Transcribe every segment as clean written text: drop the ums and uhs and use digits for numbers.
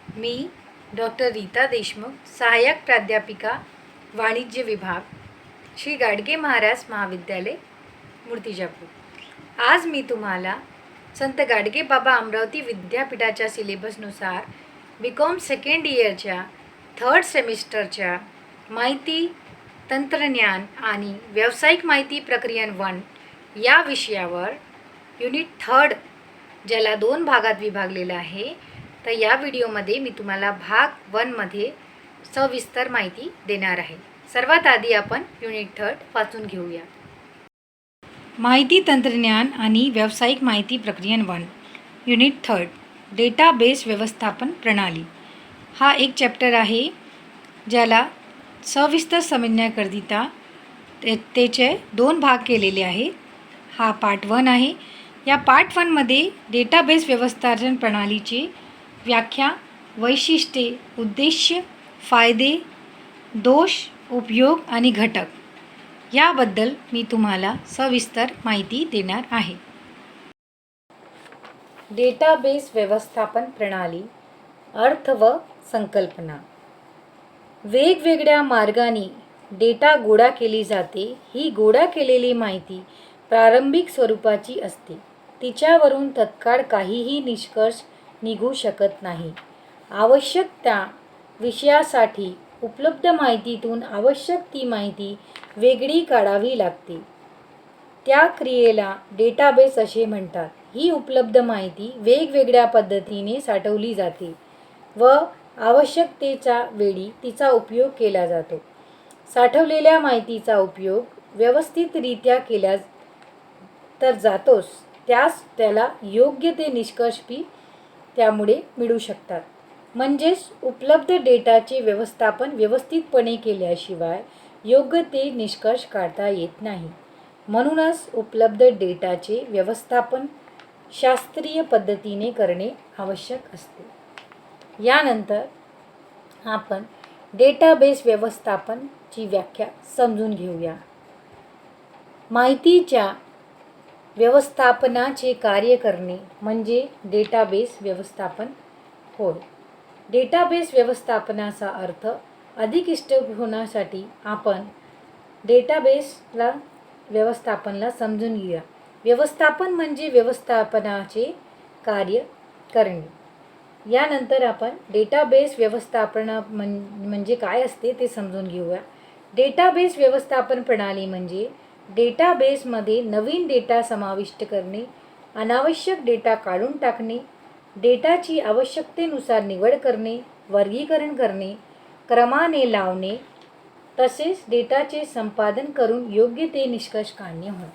मी doctor Rita Deshmukh, सहाय्यक प्राध्यापिका, वाणिज्य विभाग, श्री गाडगे महाराज महाविद्यालय, मूर्तिजापूर। आज मी तुम्हाला संत गाडगे बाबा अमरावती विद्यापीठाच्या सिलेबसनुसार BCom सेकंड इयरच्या थर्ड सेमिस्टरच्या माहिती तंत्रज्ञान आणि व्यावसायिक माहिती प्रक्रियन 1 या विषयावर युनिट थर्ड, ज्याला 2 भागात विभागलेलं आहे, तर या व्हिडिओमध्ये मी तुम्हाला भाग 1 मध्ये सविस्तर माहिती देणार आहे। सर्वात आधी आपण युनिट थर्ड वाचून घेऊया। माहिती तंत्रज्ञान आणि व्यावसायिक माहिती प्रक्रियन 1 युनिट थर्ड, डेटाबेस व्यवस्थापन प्रणाली। हा एक चॅप्टर आहे ज्याला सविस्तर समजण्याकरिता त्याचे 2 भाग केलेले आहेत। हा पार्ट 1 आहे। या पार्ट 1 मध्ये डेटाबेस व्यवस्थापन प्रणालीची व्याख्या, वैशिष्ट्ये, उद्देश्य, फायदे, दोष, उपयोग आणि घटक याबद्दल मी तुम्हाला सविस्तर माहिती देणार आहे। डेटाबेस व्यवस्थापन प्रणाली, अर्थ व संकल्पना। वेगवेगळ्या मार्गांनी डेटा गोळा केली जाते। ही गोळा केलेली माहिती प्रारंभिक स्वरूपाची असते। तिच्यावरून तत्काळ काहीही निष्कर्ष निघू शकत नाही। आवश्यक त्या विषयासाठी उपलब्ध माहितीतून आवश्यक ती माहिती वेगळी काढावी लागते। त्या क्रियेला डेटाबेस असे म्हणतात। ही उपलब्ध माहिती वेगवेगळ्या पद्धतीने साठवली जाते व आवश्यकतेच्या वेळी तिचा उपयोग केला जातो। साठवलेल्या माहितीचा उपयोग व्यवस्थितरित्या केला तर जातोच, त्याला योग्य ते निष्कर्ष त्यामुळे मिळू शकतात। म्हणजेच उपलब्ध डेटाचे व्यवस्थापन व्यवस्थितपणे केल्याशिवाय योग्य ते निष्कर्ष काढता येत नाही। म्हणूनच उपलब्ध डेटाचे व्यवस्थापन शास्त्रीय पद्धतीने करणे आवश्यक असते। यानंतर आपण डेटाबेस व्यवस्थापनची व्याख्या समजून घेऊया। माहितीच्या व्यवस्थापनाचे कार्य करणे म्हणजे डेटाबेस व्यवस्थापन होय। डेटाबेस व्यवस्थापनाचा अर्थ अधिक इष्ट होण्यासाठी आपण डेटाबेसला व्यवस्थापनला समजून घेऊया। व्यवस्थापन म्हणजे व्यवस्थापनाचे कार्य करणे। यानंतर आपण डेटाबेस व्यवस्थापन म्हणजे काय असते ते समजून घेऊया। डेटाबेस व्यवस्थापन प्रणाली म्हणजे डेटाबेसमध्ये नवीन डेटा समाविष्ट करणे, अनावश्यक डेटा काढून टाकणे, डेटाची आवश्यकतेनुसार निवड करणे, वर्गीकरण करणे, क्रमाने लावणे, तसेच डेटाचे संपादन करून योग्य ते निष्कर्ष काढणे होय।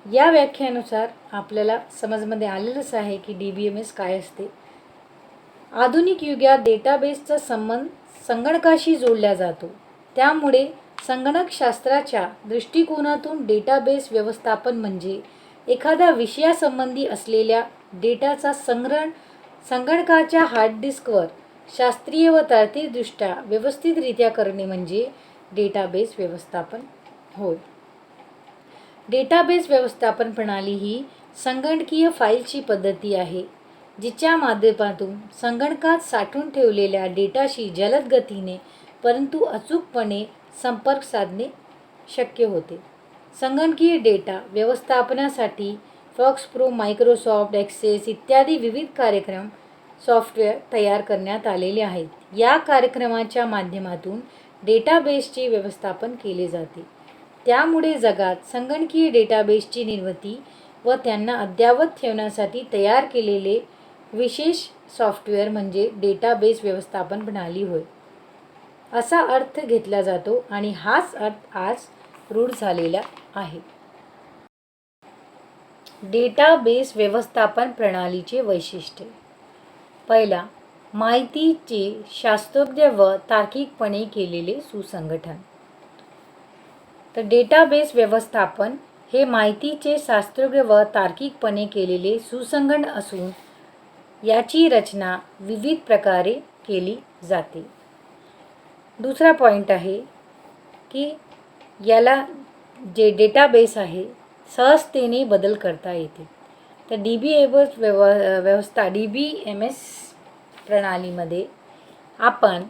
या व्याख्यानुसार आपल्याला समजमध्ये आलेलंच आहे की DBMS काय असते। आधुनिक युगात डेटाबेसचा संबंध संगणकाशी जोडला जातो। त्यामुळे संगणकशास्त्राच्या दृष्टिकोनातून डेटाबेस व्यवस्थापन म्हणजे एखाद्या विषयासंबंधी असलेल्या डेटाचा संग्रहण संगणकाच्या हार्ड डिस्कवर शास्त्रीय व तार्किकदृष्ट्या व्यवस्थितरित्या करणे म्हणजे डेटाबेस व्यवस्थापन होय। डेटाबेस व्यवस्थापन प्रणाली ही संगणकीय फाईलची पद्धती आहे, जिच्या माध्यमातून संगणकात साठवून ठेवलेल्या डेटाशी जलद गतीने परंतु अचूकपणे संपर्क साधणे शक्य होते। संगणकीय डेटा व्यवस्थापनासाठी फॉक्सप्रो, मायक्रोसॉफ्ट एक्सेस इत्यादी विविध कार्यक्रम सॉफ्टवेअर तयार करण्यात आलेले आहेत। या कार्यक्रमाच्या माध्यमातून डेटाबेसचे व्यवस्थापन केले जाते। त्यामुळे जगात संगणकीय डेटाबेसची निर्मिती व त्यांना अद्ययावत ठेवण्यासाठी तयार केलेले विशेष सॉफ्टवेअर म्हणजे डेटाबेस व्यवस्थापन प्रणाली होय, असा अर्थ घेतला जातो आणि हाच अर्थ आज रूढ झालेला आहे। डेटाबेस व्यवस्थापन प्रणालीचे वैशिष्ट्ये। पहिला, माहितीचे शास्त्रोक्त व तार्किकपणे केलेले सुसंघटन। तर डेटाबेस व्यवस्थापन हे माहितीचे शास्त्रोक्त व तार्किकपणे केलेले सुसंगणन असून याची रचना विविध प्रकारे केली जाते। दुसरा पॉईंट आहे की याला जे डेटाबेस आहे सहजतेने बदल करता येते। तर DBMS प्रणालीमध्ये आपण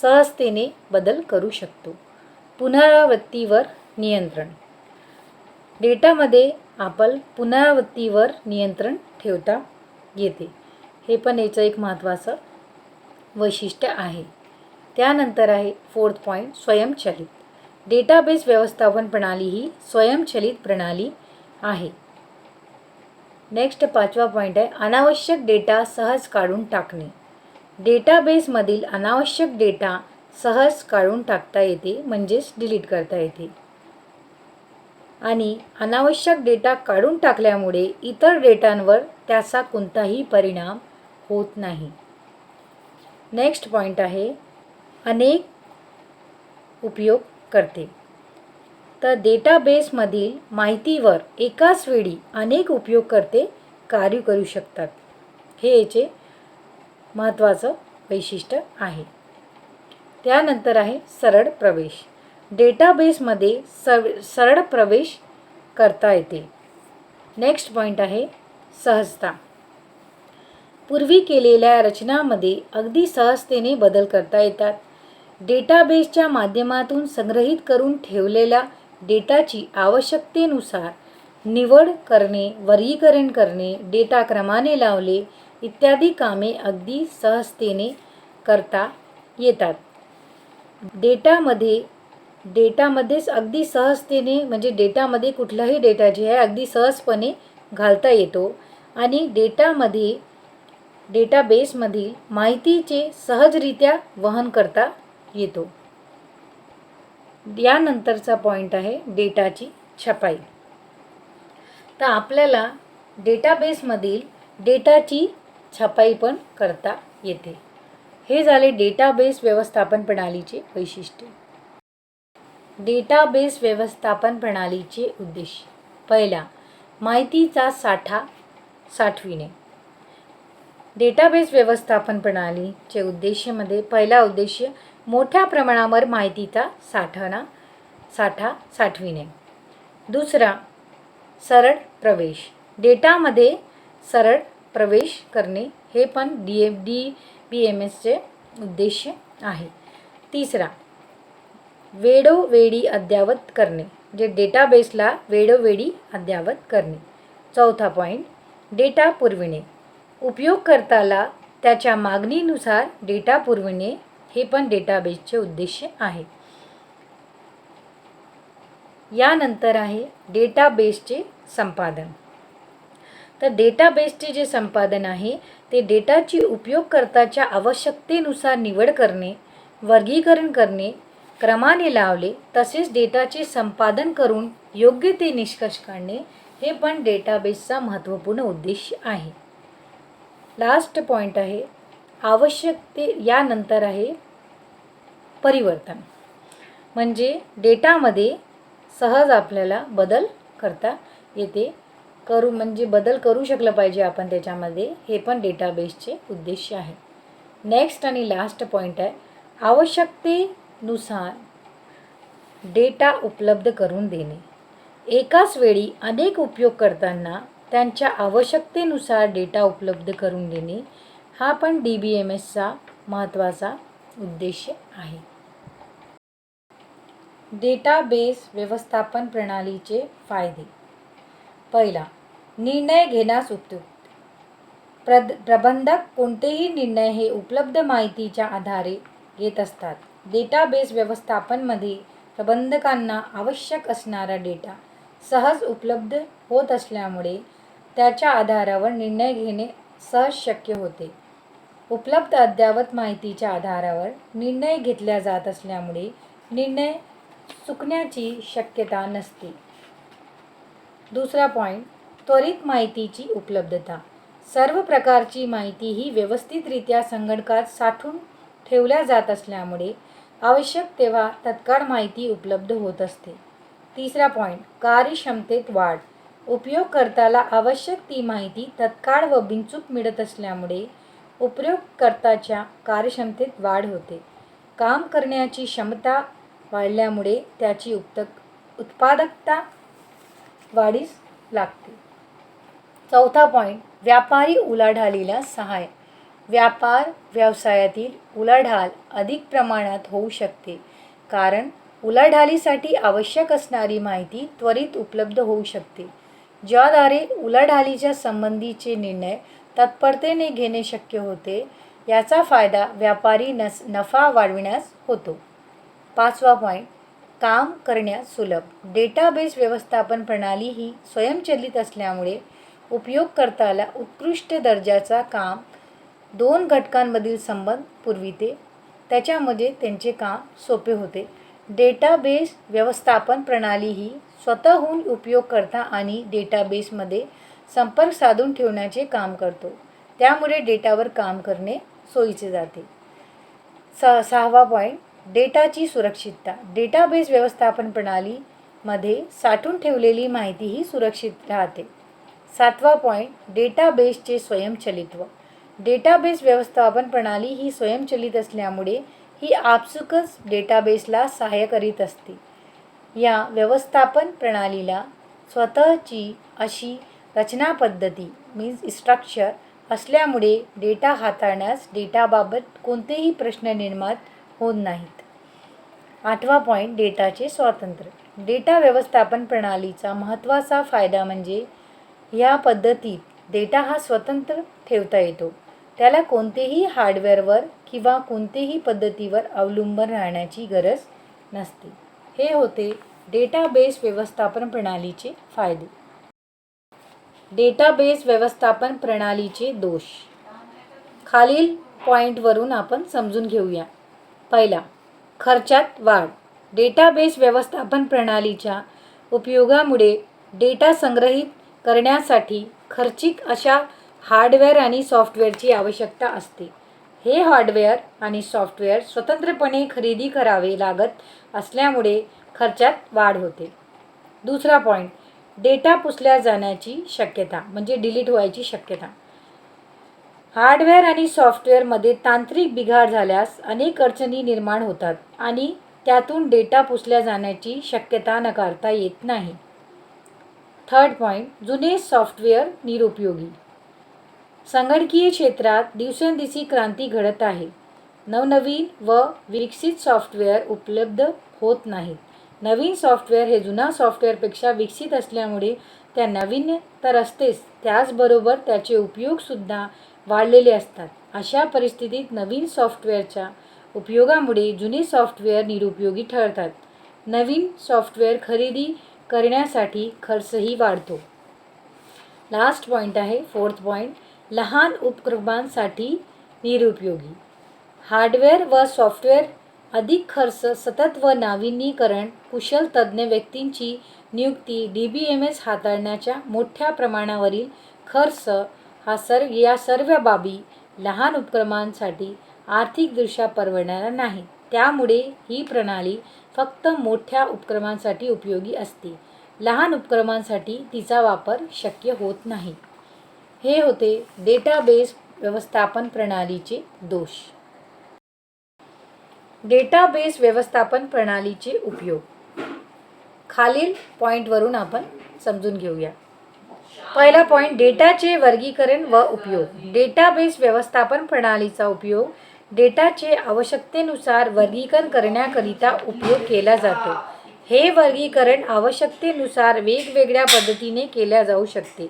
सहजतेने बदल करू शकतो. पुनरावृत्तीवर नियंत्रण. डेटामध्ये आपण पुनरावृत्तीवर नियंत्रण ठेवता येते. हे पण याचं एक महत्त्वाचं वैशिष्ट्य आहे. त्यानंतर आहे 4th पॉईंट, स्वयंचलित. डेटाबेस व्यवस्थापन प्रणाली ही स्वयंचलित प्रणाली आहे. नेक्स्ट 5वा पॉईंट आहे अनावश्यक डेटा सहज काढून टाकणे. डेटाबेसमधील अनावश्यक डेटा सहज काढून टाकता येते, म्हणजेच डिलीट करता येते. आणि अनावश्यक डेटा काढून टाकल्यामुळे इतर डेटांवर त्याचा कोणताही परिणाम होत नाही. नेक्स्ट पॉईंट आहे अनेक उपयोग करते. तर डेटाबेसमधील माहितीवर एकाच वेळी अनेक उपयोगकर्ते कार्य करू शकतात. हे याचे महत्त्वाचं वैशिष्ट्य आहे. त्यानंतर आहे सरळ प्रवेश. डेटाबेसमध्ये सरळ प्रवेश करता येते. नेक्स्ट पॉईंट आहे सहजता. पूर्वी केलेल्या रचनामध्ये अगदी सहजतेने बदल करता येतात. डेटाबेसच्या माध्यमातून संग्रहित करून ठेवलेल्या डेटाची आवश्यकतेनुसार निवड करणे, वर्गीकरण करणे, डेटा क्रमाने लावले इत्यादी कामे अगदी सहजतेने करता येतात. डेटामध्येच अगदी सहजतेने म्हणजे डेटामध्ये कुठलाही डेटा जे आहे अगदी सहजपणे घालता येतो आणि डेटाबेसमधील माहितीचे सहजरित्या वहन करता येतो. यानंतरचा पॉईंट आहे डेटाची छपाई. तर आपल्याला डेटाबेसमधील डेटाची छपाई पण करता येते. हे झाले डेटाबेस व्यवस्थापन प्रणालीचे वैशिष्ट्य. डेटाबेस व्यवस्थापन प्रणालीचे उद्देश. पहिला, माहितीचा साठा साठविणे. डेटाबेस व्यवस्थापन प्रणालीचे उद्देशामध्ये पहिला उद्देश मोठ्या प्रमाणावर माहितीचा साठा साठविणे. दुसरा, सरळ प्रवेश. डेटामध्ये सरळ प्रवेश करणे हे पण DBMSचे उद्देश आहे. तिसरा, वेळोवेळी अद्ययावत करणे, जे डेटाबेसला वेळोवेळी अद्ययावत करणे. चौथा पॉईंट, डेटा पुरविणे. उपयोगकर्त्याला त्याच्या मागणीनुसार डेटा पुरविणे हे पण डेटाबेसचे उद्देश आहे. यानंतर आहे डेटाबेसचे संपादन. तर डेटाबेसचे जे संपादन आहे ते डेटाची उपयोगकर्त्याच्या आवश्यकतेनुसार निवड करणे, वर्गीकरण करणे, क्रमाने लावले तसेच डेटाचे संपादन करून योग्य ते निष्कर्ष काढणे हे पण डेटाबेसचा महत्त्वपूर्ण उद्देश आहे. लास्ट पॉईंट आहे यानंतर आहे परिवर्तन. म्हणजे डेटामध्ये सहज आपल्याला बदल करता येते. बदल करू शकलं पाहिजे आपण त्याच्यामध्ये, हे पण डेटाबेसचे उद्देश आहे. नेक्स्ट आणि लास्ट पॉईंट आहे आवश्यकतेनुसार डेटा उपलब्ध करून देणे. एकाच वेळी अनेक उपयोगकर्त्यांना त्यांच्या आवश्यकतेनुसार डेटा उपलब्ध करून देणे हा पण DBMSचा महत्त्वाचा उद्देश आहे. डेटाबेस व्यवस्थापन प्रणालीचे फायदे. पहिला, निर्णय घेण्यास उपयुक्त. प्रबंधक कोणतेही निर्णय हे उपलब्ध माहितीच्या आधारे घेत असतात. डेटाबेस व्यवस्थापनमध्ये प्रबंधकांना आवश्यक असणारा डेटा सहज उपलब्ध होत असल्यामुळे त्याच्या आधारावर निर्णय घेणे सहज शक्य होते. उपलब्ध अद्ययावत माहितीच्या आधारावर निर्णय घेतला जात असल्यामुळे निर्णय चुकण्याची शक्यता नसते. दुसरा पॉईंट, त्वरित माहितीची उपलब्धता. सर्व प्रकारची माहिती ही व्यवस्थितरित्या संगणकात साठवून ठेवल्या जात असल्यामुळे आवश्यक तेव्हा तत्काळ माहिती उपलब्ध होत असते. तिसरा पॉईंट, कार्यक्षमतेत वाढ. उपयोगकर्त्याला आवश्यक ती माहिती तत्काळ व बिनचूक मिळत असल्यामुळे उपयोगकर्त्याच्या कार्यक्षमतेत वाढ होते. काम करण्याची क्षमता वाढल्यामुळे त्याची उत्पादकता वाढीस लागते. चौथा पॉईंट, व्यापारी उलाढालीला सहाय्य. व्यापार व्यवसायातील उलाढाल अधिक प्रमाणात होऊ शकते, कारण उलाढालीसाठी आवश्यक असणारी माहिती त्वरित उपलब्ध होऊ शकते, ज्याद्वारे उलाढालीच्या संबंधीचे निर्णय तत्परतेने घेणे शक्य होते. याचा फायदा व्यापारी नफा वाढविण्यास होतो. 5वा पॉईंट, काम करण्यास सुलभ. डेटाबेस व्यवस्थापन प्रणाली ही स्वयंचलित असल्यामुळे उपयोगकर्त्याला उत्कृष्ट दर्जाचा काम 2 घटकांमधील संबंध पुरविते. त्याच्यामध्ये त्यांचे काम सोपे होते. डेटाबेस व्यवस्थापन प्रणाली ही स्वतःहून उपयोगकर्ता आणि डेटाबेसमध्ये संपर्क साधून ठेवण्याचे काम करतो. त्यामुळे डेटावर काम करणे सोयीचे जाते. 6वा पॉईंट, डेटाची सुरक्षितता. डेटाबेस व्यवस्थापन प्रणालीमध्ये साठवून ठेवलेली माहिती ही सुरक्षित राहते. 7वा पॉईंट, डेटाबेसचे स्वयंचलित्व. डेटाबेस व्यवस्थापन प्रणाली ही स्वयंचलित असल्यामुळे ही आपसुकच डेटाबेसला सहाय्य करीत असते. या व्यवस्थापन प्रणालीला स्वतःची अशी रचना पद्धती मीन्स स्ट्रक्चर असल्यामुळे डेटा हाताळण्यास डेटाबाबत कोणतेही प्रश्न निर्माण होत नाहीत. 8वा पॉईंट, डेटाचे स्वातंत्र्य. डेटा व्यवस्थापन प्रणालीचा महत्त्वाचा फायदा म्हणजे या पद्धतीत डेटा हा स्वतंत्र ठेवता येतो. त्याला कोणतेही हार्डवेअरवर किंवा कोणतेही पद्धतीवर अवलंबून राहण्याची गरज नसते. हे होते डेटाबेस व्यवस्थापन प्रणालीचे फायदे. डेटाबेस व्यवस्थापन प्रणालीचे दोष. खालील पॉईंटवरून आपण समजून घेऊया. पहिला, खर्चात वाढ. डेटाबेस व्यवस्थापन प्रणालीच्या उपयोगामुळे डेटा संग्रहित करण्यासाठी खर्चिक अशा हार्डवेअर आणि सॉफ्टवेअरची आवश्यकता असते. हे हार्डवेअर आणि सॉफ्टवेअर स्वतंत्रपणे खरेदी करावे लागत असल्यामुळे खर्चात वाढ होते. दुसरा पॉईंट, डेटा पुसल्या जाण्याची शक्यता म्हणजे डिलीट व्हायची शक्यता. हार्डवेअर आणि सॉफ्टवेअरमध्ये तांत्रिक बिघाड झाल्यास अनेक अडचणी निर्माण होतात आणि त्यातून डेटा पुसल्या जाण्याची शक्यता नाकारता येत नाही. थर्ड पॉईंट, जुने सॉफ्टवेअर निरुपयोगी. संगणकीय क्षेत्रात दिवसेंदिवस क्रांती घडत आहे. नवनवीन व विकसित सॉफ्टवेअर उपलब्ध होत नाहीत. नवीन सॉफ्टवेअर हे जुना सॉफ्टवेअरपेक्षा विकसित असल्यामुळे त्या नवीन तर असतेच, त्याचबरोबर त्याचे उपयोगसुद्धा वाढलेले असतात. अशा परिस्थितीत नवीन सॉफ्टवेअरच्या उपयोगामुळे जुने सॉफ्टवेअर निरुपयोगी ठरतात. नवीन सॉफ्टवेअर खरेदी करण्यासाठी खर्चही वाढतो. लास्ट पॉईंट आहे 4th पॉईंट, लहान उपक्रमांसाठी निरुपयोगी. हार्डवेअर व सॉफ्टवेअर अधिक खर्च, सतत व नाविन्यीकरण, कुशल तज्ज्ञ व्यक्तींची नियुक्ती, DBMS हाताळण्याच्या मोठ्या प्रमाणावरील खर्च या सर्व बाबी लहान उपक्रमांसाठी आर्थिकदृष्ट्या परवडणाऱ्या नाहीत. त्यामुळे ही प्रणाली फक्त मोठ्या उपक्रमांसाठी उपयोगी असते. लहान उपक्रमांसाठी तिचा वापर शक्य होत नाही. हे होते डेटाबेस व्यवस्थापन प्रणालीचे दोष. डेटाबेस व्यवस्थापन प्रणालीचे उपयोग. खालील पॉईंटवरून आपण समजून घेऊया. पहिला पॉईंट, डेटाचे वर्गीकरण व उपयोग. डेटाबेस व्यवस्थापन प्रणालीचा उपयोग डेटाचे आवश्यकतेनुसार वर्गीकरण करण्याकरिता उपयोग केला जातो. हे वर्गीकरण आवश्यकतेनुसार वेगवेगळ्या पद्धतीने केल्या जाऊ शकते.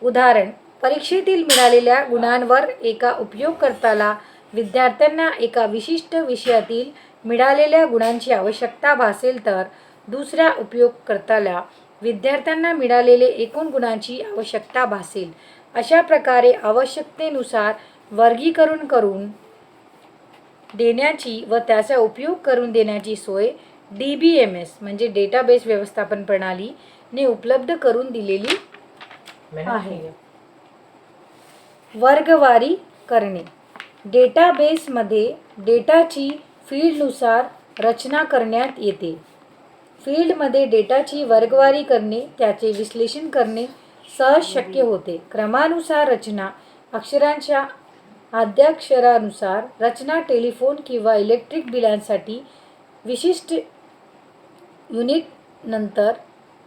उदाहरण, परीक्षेतील मिळालेल्या गुणांवर एका उपयोगकर्त्याला विद्यार्थ्यांना एका विशिष्ट विषयातील मिळालेल्या गुणांची आवश्यकता भासेल तर दुसऱ्या उपयोगकर्त्याला विद्यार्थ्यांना मिळालेले एकूण गुणांची आवश्यकता भासेल. अशा प्रकारे आवश्यकतेनुसार वर्गीकरण करून देण्याची व त्याचा उपयोग करून देण्याची सोय DBMS म्हणजे डेटाबेस व्यवस्थापन प्रणालीने उपलब्ध करून दिलेली आहे. वर्गवारी करणे. डेटाबेसमध्ये डेटाची फील्डनुसार रचना करण्यात येते. फील्डमध्ये डेटाची वर्गवारी करणे, त्याचे विश्लेषण करणे सहज शक्य होते. क्रमानुसार रचना, अक्षरांच्या आद्याक्षरानुसार रचना. टेलिफोन किंवा इलेक्ट्रिक बिलांसाठी विशिष्ट युनिट नंतर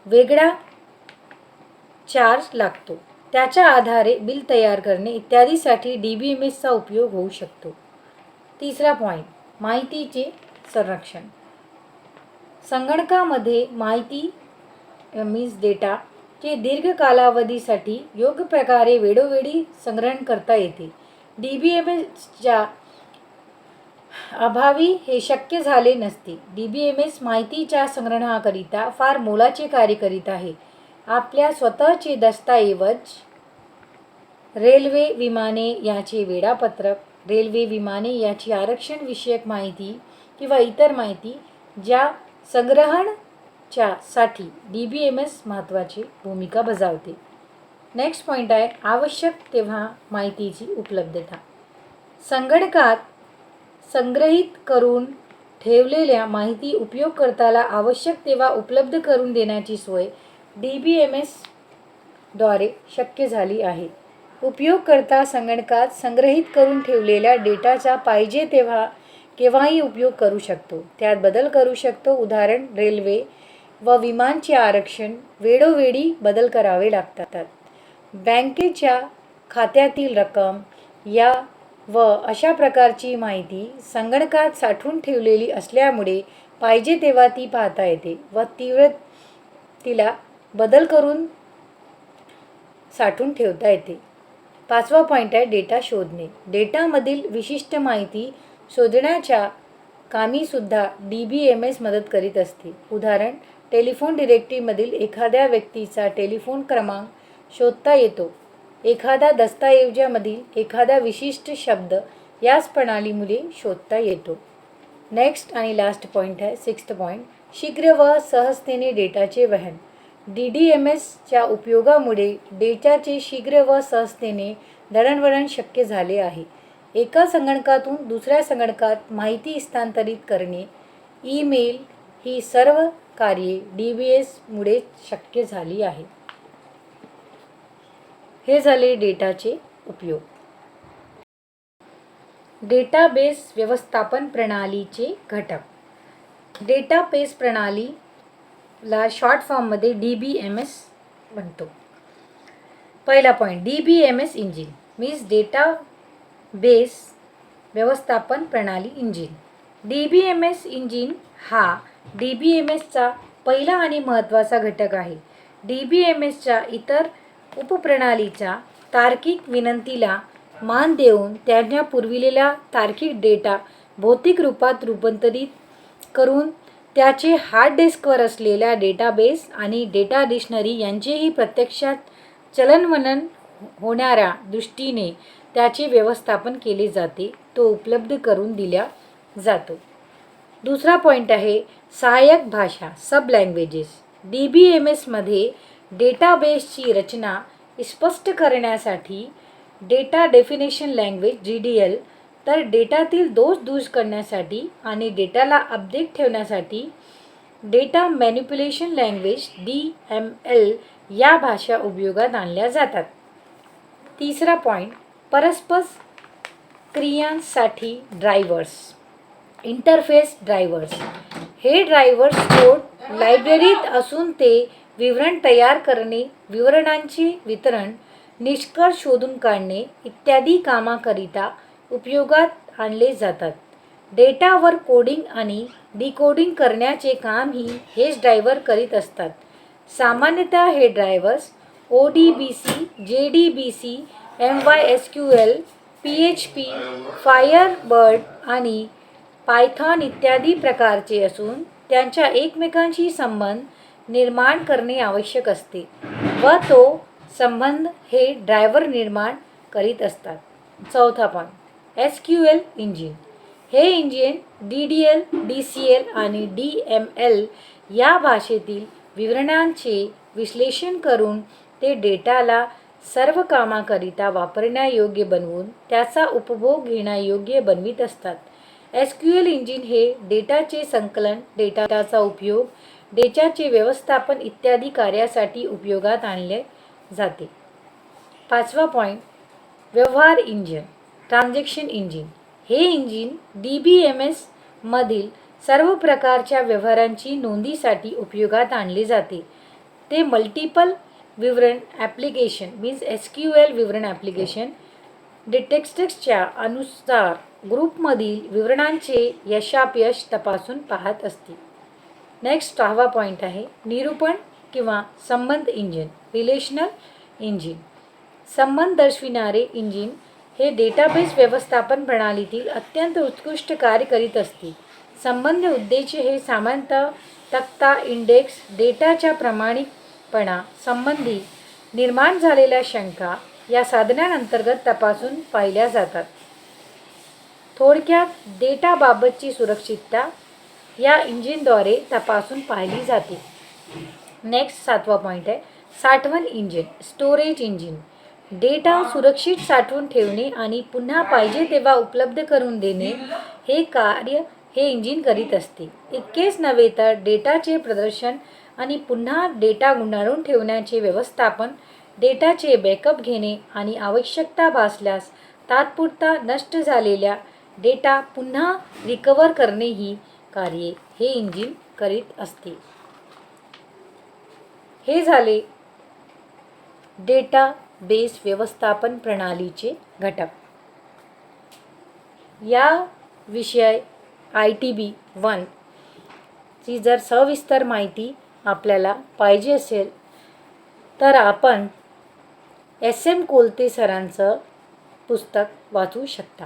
वेगळा चार्ज लागतो. त्याच्या आधारे बिल तयार करणे इत्यादीसाठी DBMSचा उपयोग होऊ शकतो. तिसरा पॉईंट, माहितीचे संरक्षण. संगणकामध्ये माहिती मीन्स डेटा चे दीर्घ कालावधीसाठी योग्य प्रकारे वेळोवेळी संग्रहण करता येते. DBMSच्या अभावी हे शक्य झाले नसते. DBMS माहितीच्या संग्रहणाकरिता फार मोलाचे कार्य करीत आहे. आपल्या स्वतःचे दस्तऐवज, रेल्वे विमाने याचे वेळापत्रक, रेल्वे विमाने याची आरक्षण विषयक माहिती किंवा इतर माहिती ज्या संग्रहणासाठी DBMS महत्त्वाची भूमिका बजावते. नेक्स्ट पॉईंट आहे आवश्यक तेव्हा माहितीची उपलब्धता. संगणकात संग्रहित करून ठेवलेल्या माहिती उपयोगकर्त्याला आवश्यक तेव्हा उपलब्ध करून देण्याची सोय DBMS द्वारे शक्य झाली आहे. उपयोगकर्ता संगणकात संग्रहित करून ठेवलेल्या डेटाचा पाहिजे तेव्हा केव्हाही उपयोग करू शकतो. त्यात बदल करू शकतो. उदाहरण, रेल्वे व विमानचे आरक्षण वेळोवेळी बदल करावे लागतात. बँकेच्या खात्यातील रक्कम या व अशा प्रकारची माहिती संगणकात साठवून ठेवलेली असल्यामुळे पाहिजे तेव्हा ती पाहता येते व तिला बदल करून साठवून ठेवता येते. पाचवा पॉईंट आहे डेटा शोधणे. डेटामधील विशिष्ट माहिती शोधण्याच्या कामीसुद्धा DBMS मदत करीत असते. उदाहरण, टेलिफोन डिरेक्टरीमधील एखाद्या व्यक्तीचा टेलिफोन क्रमांक शोधता येतो. एखाद्या दस्तऐवजामधील एखादा विशिष्ट शब्द याच प्रणालीमुळे शोधता येतो. नेक्स्ट आणि लास्ट पॉईंट आहे सिक्स्थ पॉईंट, शीघ्र व सहजतेने डेटाचे वहन. DBMSच्या उपयोगामुळे डेटाचे शीघ्र व सहजतेने दळणवळण शक्य झाले आहे. एका संगणकातून दुसऱ्या संगणकात माहिती हस्तांतरित करणे, ईमेल ही सर्व कार्ये DBMS मुळे शक्य झाली आहे. हे झाले डेटाचे उपयोग. डेटाबेस व्यवस्थापन प्रणालीचे घटक. डेटाबेस प्रणालीला शॉर्ट फॉर्ममध्ये DBMS म्हणतो. पहिला point, DBMS engine means database व्यवस्थापन प्रणाली इंजिन. DBMS इंजिन हा DBMSचा पहिला आणि महत्त्वाचा घटक आहे. DBMSच्या इतर उपप्रणालीच्या तार्किक विनंतीला मान देऊन त्यांना पुरविलेला तार्किक डेटा भौतिक रूपात रूपांतरित करून त्याचे हार्ड डिस्कवर असलेल्या डेटाबेस आणि डेटा डिक्शनरी यांचेही प्रत्यक्षात चलनवलन होणाऱ्या दृष्टीने त्याचे व्यवस्थापन केले जाते, तो उपलब्ध करून दिला जातो. दुसरा पॉईंट आहे सहाय्यक भाषा सब लँग्वेजेस. DBMSमध्ये डेटाबेसची रचना स्पष्ट करण्यासाठी डेटा डेफिनेशन लँग्वेज DDL, तर डेटातील दोष दूर करण्यासाठी आणि डेटाला अपडेट ठेवण्यासाठी डेटा मॅनिप्युलेशन लँग्वेज DML या भाषा उपयोगात आणल्या जातात. तिसरा पॉईंट, परस्पर क्रियांसाठी ड्रायव्हर्स. इंटरफेस ड्रायव्हर्स हे ड्रायव्हर्स कोड लायब्ररीत असून ते विवरण तयार करणे, विवरणांचे वितरण, निष्कर्ष शोधून काढणे इत्यादी कामाकरिता उपयोगात आणले जातात. डेटावर कोडिंग आणि डिकोडिंग करण्याचे कामही हेच ड्रायव्हर करीत असतात. सामान्यतः हे drivers ODBC, JDBC, MySQL, PHP, Firebird आणि पायथॉन इत्यादी प्रकारचे असून त्यांच्या एकमेकांशी संबंध निर्माण करणे आवश्यक असते व तो संबंध हे ड्रायव्हर निर्माण करीत असतात. चौथा पॉईंट, SQL इंजिन. हे इंजिन DDL, DCL आणि DML या भाषेतील विवरणांचे विश्लेषण करून ते डेटाला सर्व कामाकरिता वापरण्यायोग्य बनवून त्याचा उपभोग घेण्यायोग्य बनवित असतात. SQL इंजिन हे डेटाचे संकलन, डेटाचा उपयोग, डेटाचे व्यवस्थापन इत्यादी कार्यासाठी उपयोगात आणले जाते. पाचवा पॉईंट, व्यवहार इंजिन ट्रान्झॅक्शन इंजिन. हे इंजिन DBMS मधील सर्व प्रकारच्या व्यवहारांची नोंदीसाठी उपयोगात आणले जाते. ते मल्टिपल विवरण ॲप्लिकेशन मीन्स SQL विवरण ॲप्लिकेशन डिटेक्स्टच्या अनुसार ग्रुपमधील विवरणांचे यशापयश तपासून पाहत असते. नेक्स्ट 6वा पॉईंट आहे निरूपण किंवा संबंध इंजिन रिलेशनल इंजिन. संबंध दर्शविणारे इंजिन हे डेटाबेस व्यवस्थापन प्रणालीतील अत्यंत उत्कृष्ट कार्य करीत असते. संबंध उद्देश हे सामान्यतः तक्ता इंडेक्स डेटाच्या प्रामाणिकपणा संबंधी निर्माण झालेल्या शंका या साधनांअंतर्गत तपासून पाहिल्या जातात. थोडक्यात डेटाबाबतची सुरक्षितता या इंजिनद्वारे तपासून पाहिली जाते. नेक्स्ट 7वा पॉईंट आहे साठवण इंजिन स्टोरेज इंजिन. डेटा सुरक्षित साठवून ठेवणे आणि पुन्हा पाहिजे तेव्हा उपलब्ध करून देणे हे कार्य हे इंजिन करीत असते. इतकेच नव्हे तर डेटाचे प्रदर्शन आणि पुन्हा डेटा गुंडाळून ठेवण्याचे व्यवस्थापन, डेटाचे बॅकअप घेणे आणि आवश्यकता भासल्यास तात्पुरता नष्ट झालेल्या डेटा पुन्हा रिकव्हर करणे ही कार्ये हे इंजिन करीत असते. हे झाले डेटाबेस व्यवस्थापन प्रणालीचे घटक. या विषय ITB1 ची जर सविस्तर माहिती आपल्याला पाहिजे असेल तर आपण SM कोलते सरांचं पुस्तक वाचू शकता.